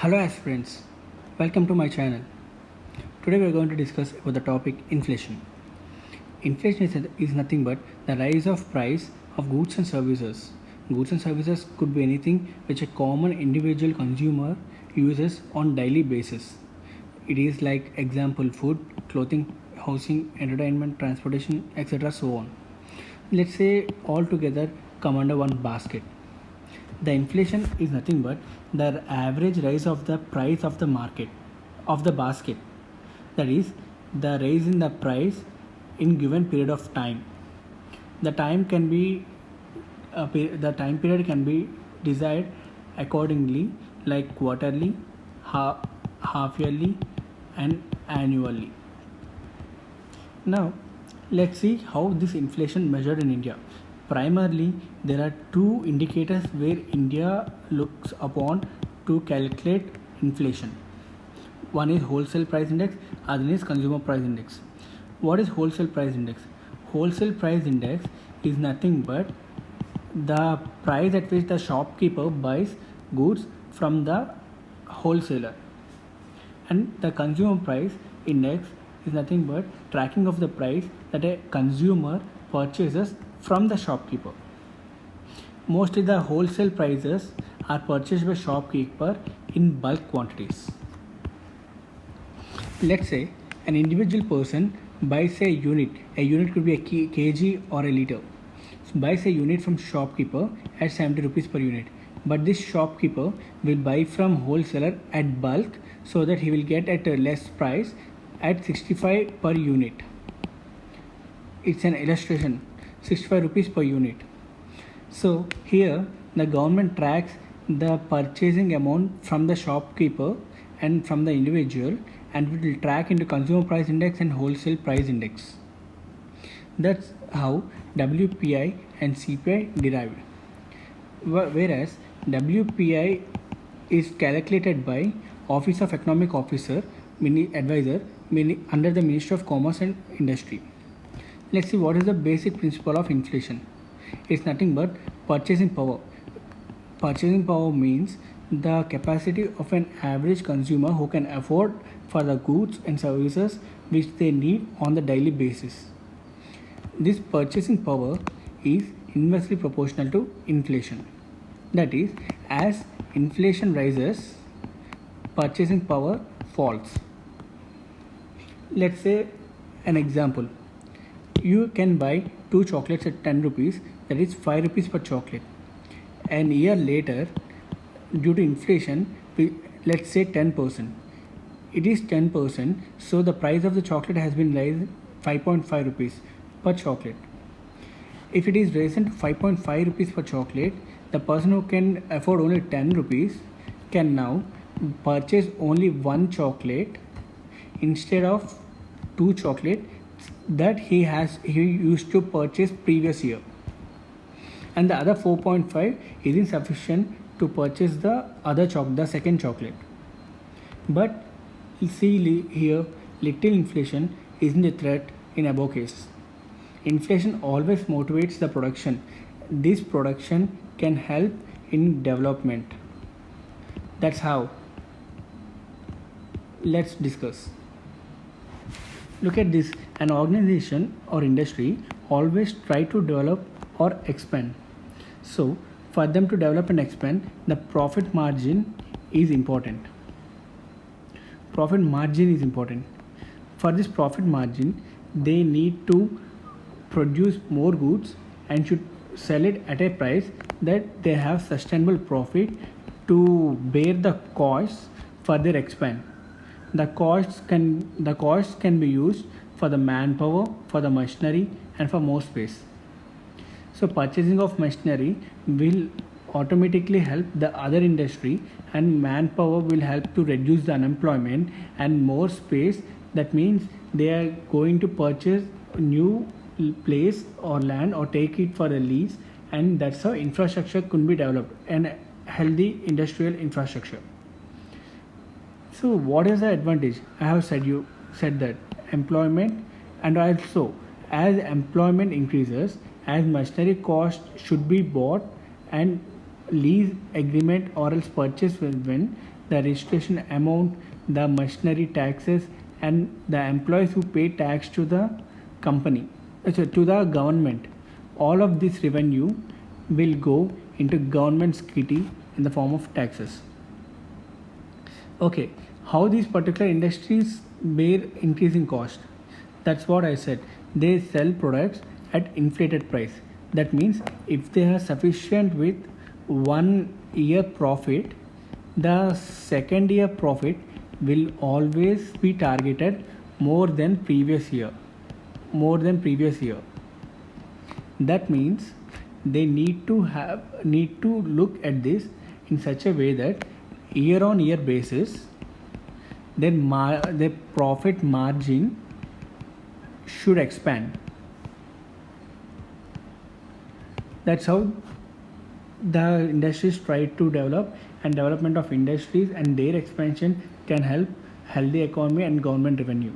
Hello aspirants, welcome to my channel. Today we are going to discuss about the topic inflation. Inflation is nothing but the rise of price of goods and services. Goods and services could be anything which a common individual consumer uses on daily basis. It is like example food, clothing, housing, entertainment, transportation, etc. so on. Let's say all together come under one basket. The inflation is nothing but the average rise of the price of the market of the basket. That is the rise in the price in given period of time. The time can be the time period can be desired accordingly, like quarterly, half yearly, and annually. Now, let's see how this inflation measured in India. Primarily, there are two indicators where India looks upon to calculate inflation. One is wholesale price index, other is consumer price index. What is wholesale price index? Wholesale price index is nothing but the price at which the shopkeeper buys goods from the wholesaler, and the consumer price index is nothing but tracking of the price that a consumer purchases from the shopkeeper. Mostly the wholesale prices are purchased by shopkeeper in bulk quantities. Let's say an individual person buys a unit. A unit could be a kg or a liter. So buys a unit from shopkeeper at 70 rupees per unit. But this shopkeeper will buy from wholesaler at bulk so that he will get at a less price at 65 per unit. It's an illustration, 65 rupees per unit. So here the government tracks the purchasing amount from the shopkeeper and from the individual, and it will track into consumer price index and wholesale price index. That's how WPI and CPI derived. Whereas WPI is calculated by Office of Economic Officer, Advisor, under the Ministry of Commerce and Industry. Let's see what is the basic principle of inflation. It's nothing but purchasing power. Purchasing power means the capacity of an average consumer who can afford for the goods and services which they need on the daily basis. This purchasing power is inversely proportional to inflation. That is, as inflation rises, purchasing power falls. Let's say an example. You can buy 2 chocolates at 10 rupees, that is 5 rupees per chocolate. An year later, due to inflation, let's say 10%. It is 10%, so the price of the chocolate has been raised 5.5 rupees per chocolate. If it is raised to 5.5 rupees per chocolate, the person who can afford only 10 rupees can now purchase only one chocolate instead of 2 chocolates that he used to purchase previous year, and the other 4.5 is insufficient to purchase the second chocolate. But you see here, little inflation isn't a threat in above case. Inflation always motivates the production. This production can help in development. That's how. Let's discuss. Look at this. An organization or industry always try to develop or expand. So for them to develop and expand, the profit margin is important. Profit margin is important. For this profit margin, they need to produce more goods and should sell it at a price that they have sustainable profit to bear the costs for their expand. The costs can be used for the manpower, for the machinery, and for more space. So purchasing of machinery will automatically help the other industry, and manpower will help to reduce the unemployment, and more space, that means they are going to purchase a new place or land or take it for a lease, and that's how infrastructure could be developed, and healthy industrial infrastructure. So what is the advantage? I have said that employment, and also as employment increases, as machinery cost should be bought and lease agreement or else purchase when the registration amount, the machinery taxes, and the employees who pay tax to the company, to the government. All of this revenue will go into government's kitty in the form of taxes. Okay, how these particular industries bear increasing cost? That's what I said. They sell products at inflated price. That means if they are sufficient with 1 year profit, the second year profit will always be targeted more than previous year. That means they need to look at this in such a way that year on year basis their profit margin should expand. That's how the industries try to develop, and development of industries and their expansion can help healthy economy and government revenue.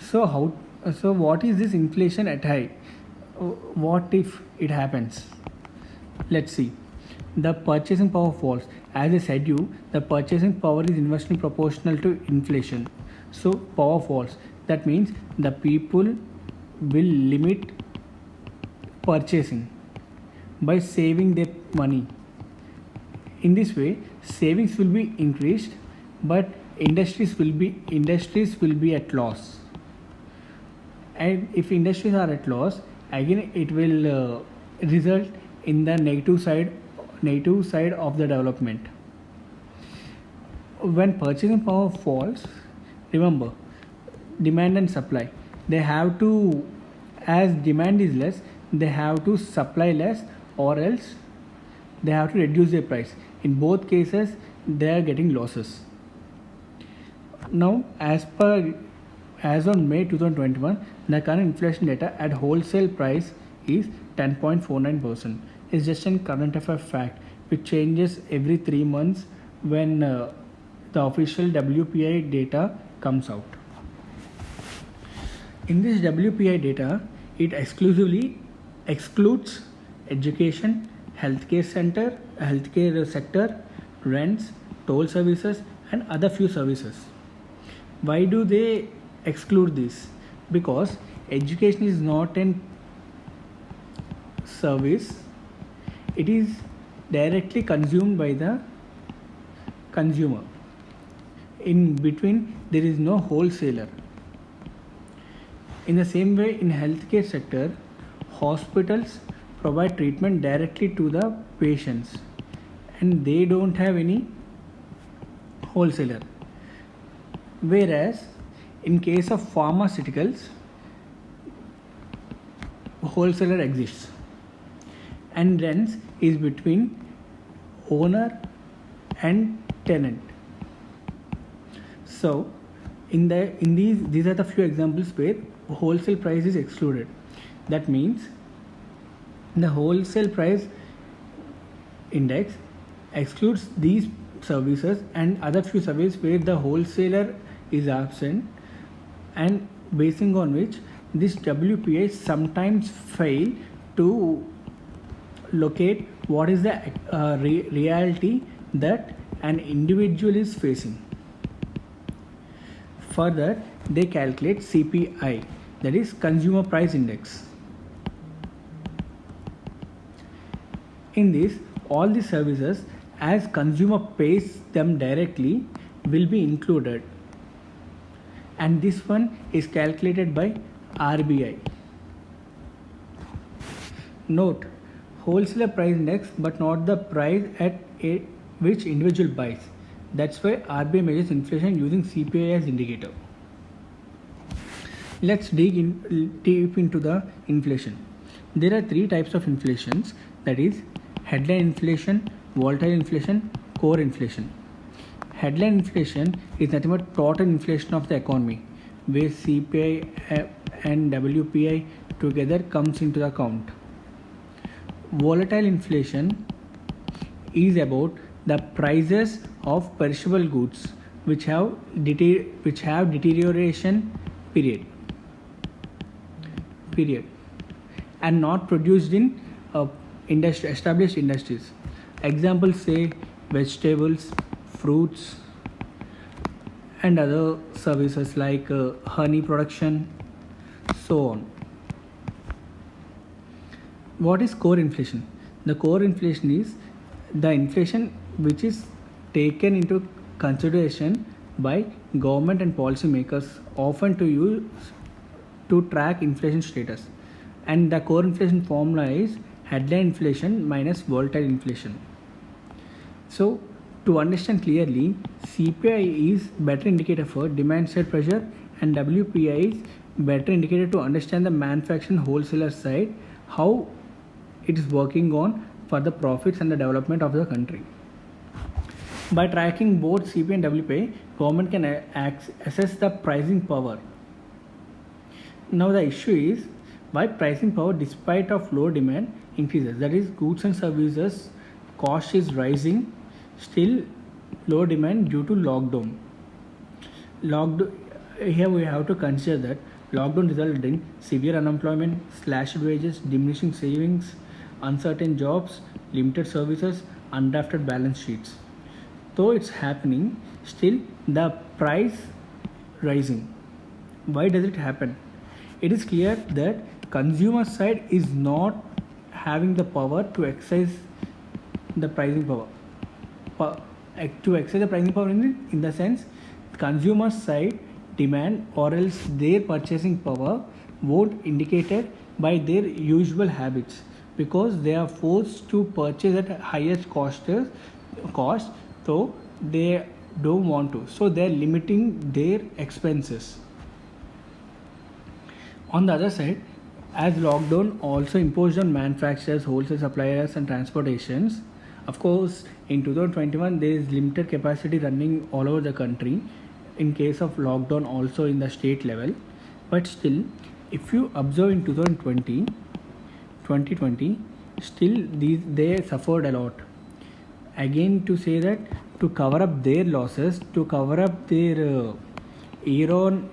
So what is this inflation at high? What if it happens? Let's see. The purchasing power falls. As I said the purchasing power is inversely proportional to inflation. So power falls. That means the people will limit purchasing by saving their money. In this way, savings will be increased, but industries will be at loss. And if industries are at loss, again it will result in the negative side of the development. When purchasing power falls, remember, demand and supply, they have to, as demand is less, they have to supply less, or else they have to reduce their price. In both cases they are getting losses. Now, as on May 2021, the current inflation data at wholesale price is 10.49%. It's just a current affair fact which changes every 3 months when the official WPI data comes out. In this WPI data, it exclusively excludes education, healthcare sector, rents, toll services, and other few services. Why do they exclude this? Because education is not a service, it is directly consumed by the consumer. In between, there is no wholesaler. In the same way, in healthcare sector, hospitals provide treatment directly to the patients and they don't have any wholesaler. Whereas in case of pharmaceuticals, wholesaler exists, and rents is between owner and tenant. So these are the few examples where wholesale price is excluded. That means the wholesale price index excludes these services and other few services where the wholesaler is absent, and basing on which this WPI sometimes fail to locate what is the reality that an individual is facing. Further, they calculate CPI, that is Consumer Price Index. In this, all the services as consumer pays them directly will be included, and this one is calculated by RBI. Note, wholesaler price index but not the price at which individual buys. That's why RBI measures inflation using CPI as indicator. Let's dig deep into the inflation. There are 3 types of inflations, that is headline inflation, volatile inflation, core inflation. Headline inflation is nothing but total inflation of the economy, where CPI and WPI together comes into the account. Volatile inflation is about the prices of perishable goods which have deterioration period and not produced in established industries. Examples say vegetables, fruits and other services like honey production, so on. What is core inflation? The core inflation is the inflation which is taken into consideration by government and policymakers, often to use to track inflation status. And the core inflation formula is headline inflation minus volatile inflation. So, to understand clearly, CPI is better indicator for demand side pressure and WPI is better indicator to understand the manufacturing wholesaler side, how it is working on for the profits and the development of the country. By tracking both CPI and WPI, government can assess the pricing power. Now the issue is why pricing power despite of low demand increases. That is, goods and services cost is rising, still low demand due to lockdown. Here we have to consider that lockdown resulted in severe unemployment, slashed wages, diminishing savings, uncertain jobs, limited services, undrafted balance sheets. Though it's happening, still the price rising. Why does it happen? It is clear that consumer side is not having the power to exercise the pricing power. To exercise the pricing power in the sense, consumer side demand or else their purchasing power won't indicated by their usual habits, because they are forced to purchase at highest cost, so they don't want to, so they are limiting their expenses. On the other side, as lockdown also imposed on manufacturers, wholesale suppliers and transportations, of course in 2021 there is limited capacity running all over the country in case of lockdown, also in the state level. But still, if you observe in 2020, still they suffered a lot. Again, to say that to cover up their losses, to cover up their year on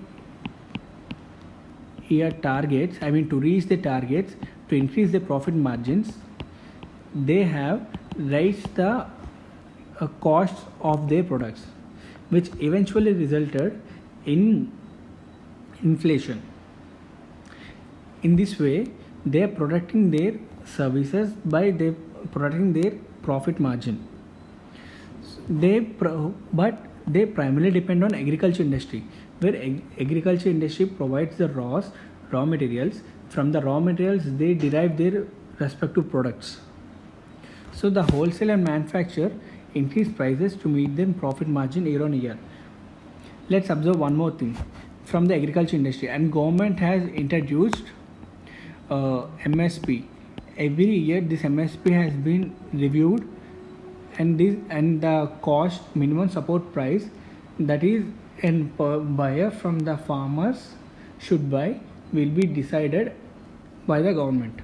year targets, I mean to reach the targets, to increase the profit margins, they have raised the costs of their products, which eventually resulted in inflation. In this way, they are protecting their services by protecting their profit margin. But they primarily depend on agriculture industry, where agriculture industry provides the raw materials. From the raw materials, they derive their respective products. So the wholesaler and manufacturer increase prices to meet them profit margin year on year. Let's observe one more thing from the agriculture industry, and government has introduced MSP. Every year this MSP has been reviewed, and the cost minimum support price, that is and buyer from the farmers should buy, will be decided by the government.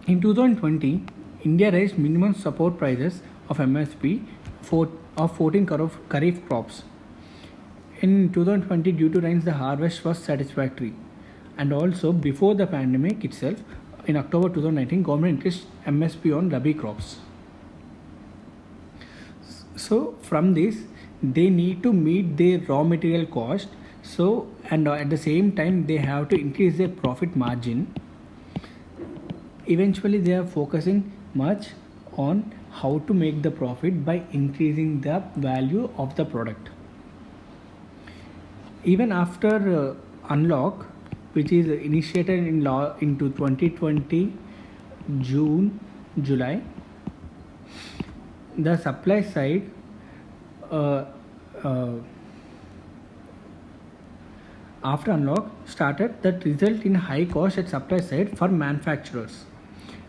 In 2020, India raised minimum support prices of MSP of 14 kharif crops. In 2020, due to rains, the harvest was satisfactory. And also, before the pandemic itself, in October 2019, government increased MSP on rabi crops. So from this, they need to meet their raw material cost. So, and at the same time, they have to increase their profit margin. Eventually, they are focusing much on how to make the profit by increasing the value of the product. Even after unlock, which is initiated into 2020 June, July, the supply side after unlock started, that result in high cost at supply side for manufacturers.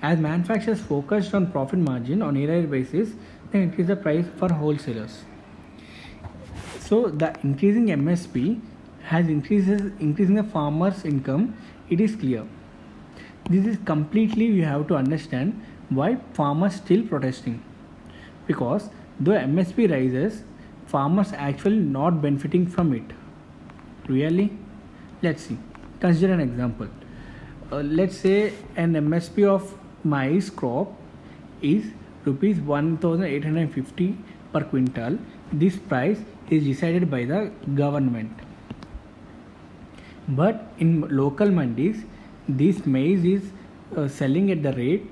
As manufacturers focused on profit margin on year basis, they increase the price for wholesalers. So the increasing MSP has increasing the farmers' income. It is clear. This is completely, you have to understand why farmers still protesting, because though MSP rises, farmers actually not benefiting from it. Really? Let's see. Consider an example. Let's say an MSP of maize crop is rupees 1850 per quintal. This price is decided by the government. But in local mandis, this maize is selling at the rate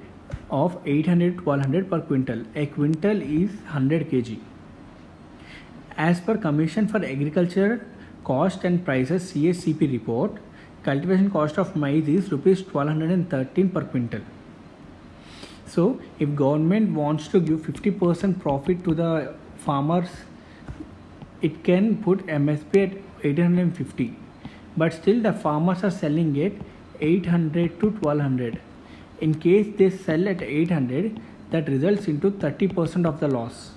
of 800 to 1200 per quintal. A quintal is 100 kg. As per Commission for Agriculture Cost and Prices CSCP report, cultivation cost of maize is rupees 1213 per quintal. So if government wants to give 50% profit to the farmers, it can put MSP at 850, but still the farmers are selling it 800 to 1200. In case they sell at 800, that results into 30% of the loss.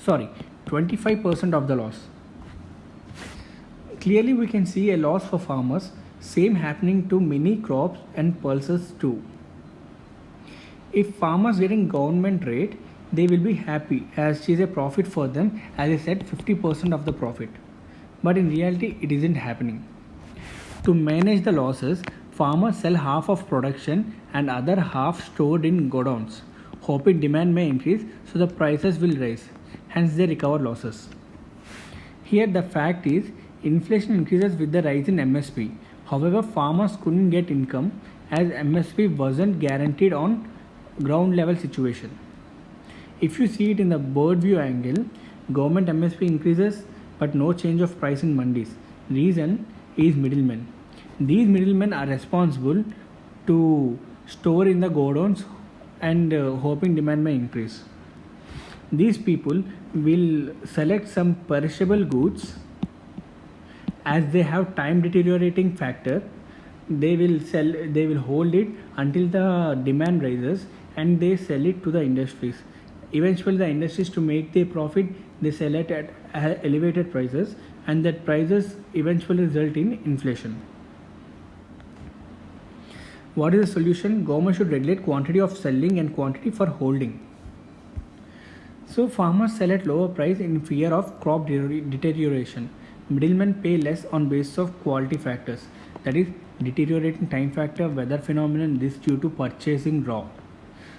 25% of the loss. Clearly we can see a loss for farmers, same happening to many crops and pulses too. If farmers getting government rate, they will be happy as it is a profit for them, as I said 50% of the profit. But in reality it isn't happening. To manage the losses, farmers sell half of production and other half stored in godowns, hoping demand may increase so the prices will rise, hence they recover losses. Here the fact is inflation increases with the rise in MSP. However, farmers couldn't get income as MSP wasn't guaranteed on ground level situation. If you see it in the bird view angle, government MSP increases but no change of price in mandis. Reason is middlemen. These middlemen are responsible to store in the godowns and hoping demand may increase. These people will select some perishable goods as they have time deteriorating factor. They will hold it until the demand rises and they sell it to the industries. Eventually the industries, to make their profit, they sell it at elevated prices, and that prices eventually result in inflation. What is the solution? Government should regulate quantity of selling and quantity for holding. So farmers sell at lower price in fear of crop deterioration. Middlemen pay less on basis of quality factors, that is deteriorating time factor, weather phenomenon, this due to purchasing raw.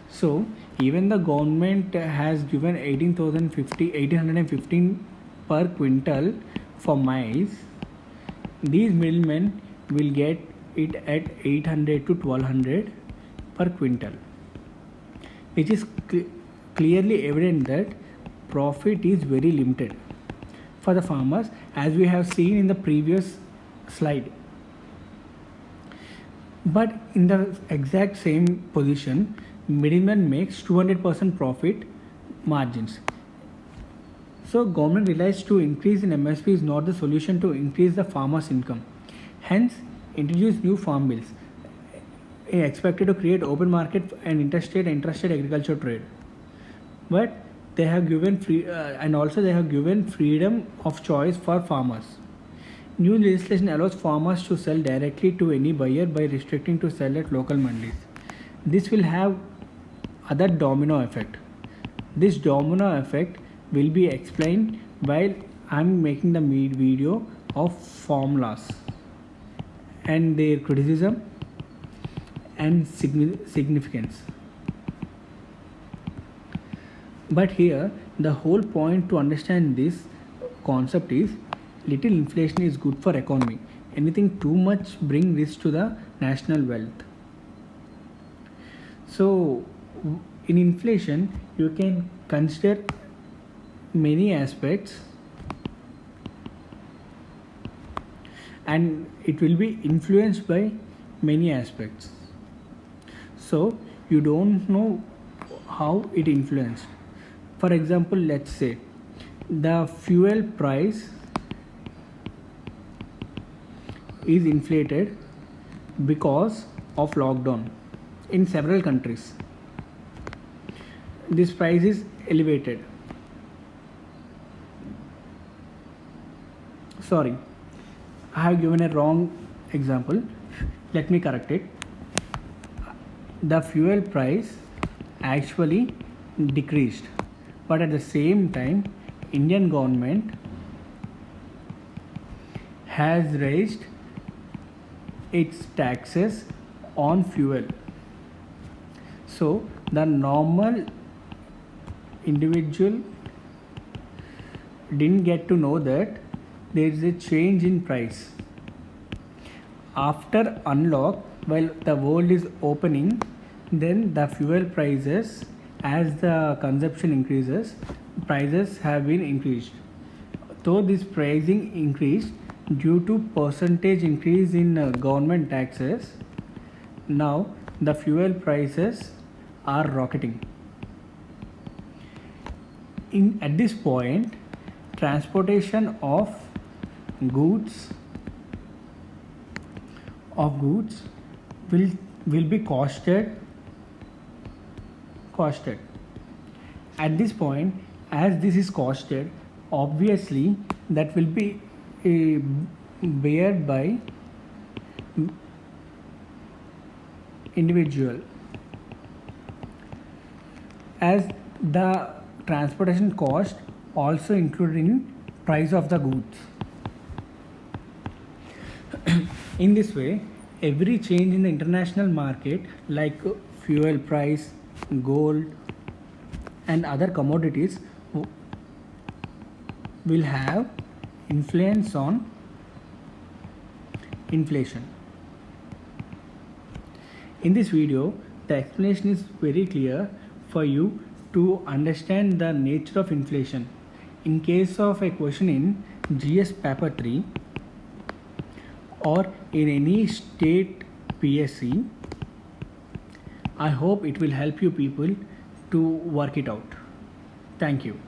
So even the government has given 1815 per quintal for maize. These middlemen will get it at 800 to 1200 per quintal, which is clearly evident that profit is very limited for the farmers, as we have seen in the previous slide. But in the exact same position, middleman makes 200% profit margins. So government relies to increase in MSP is not the solution to increase the farmers' income. Hence, introduce new farm bills expected to create open market and interstate agriculture trade. But they have given freedom of choice for farmers. New legislation allows farmers to sell directly to any buyer by restricting to sell at local mandis. This will have other domino effect. This domino effect will be explained while I am making the video of formulas and their criticism and significance. But here the whole point to understand this concept is little inflation is good for economy. Anything too much bring risk to the national wealth. So in inflation you can consider many aspects, and it will be influenced by many aspects. So you don't know how it influenced. For example, let's say the fuel price is inflated because of lockdown in several countries. This price is elevated. Sorry, I have given a wrong example. Let me correct it. The fuel price actually decreased, but at the same time Indian government has raised its taxes on fuel. So the normal individual didn't get to know that there is a change in price. After unlock, while the world is opening, then the fuel prices, as the consumption increases, prices have been increased. Though this pricing increased due to percentage increase in government taxes, now the fuel prices are rocketing. At this point, transportation of goods will be costed. At this point, as this is costed, obviously that will be bared by individual, as the transportation cost also included in price of the goods. In this way, every change in the international market, like fuel price, gold, and other commodities, will have influence on inflation. In this video, the explanation is very clear for you to understand the nature of inflation. In case of a question in GS paper 3 or in any state PSC, I hope it will help you people to work it out. Thank you.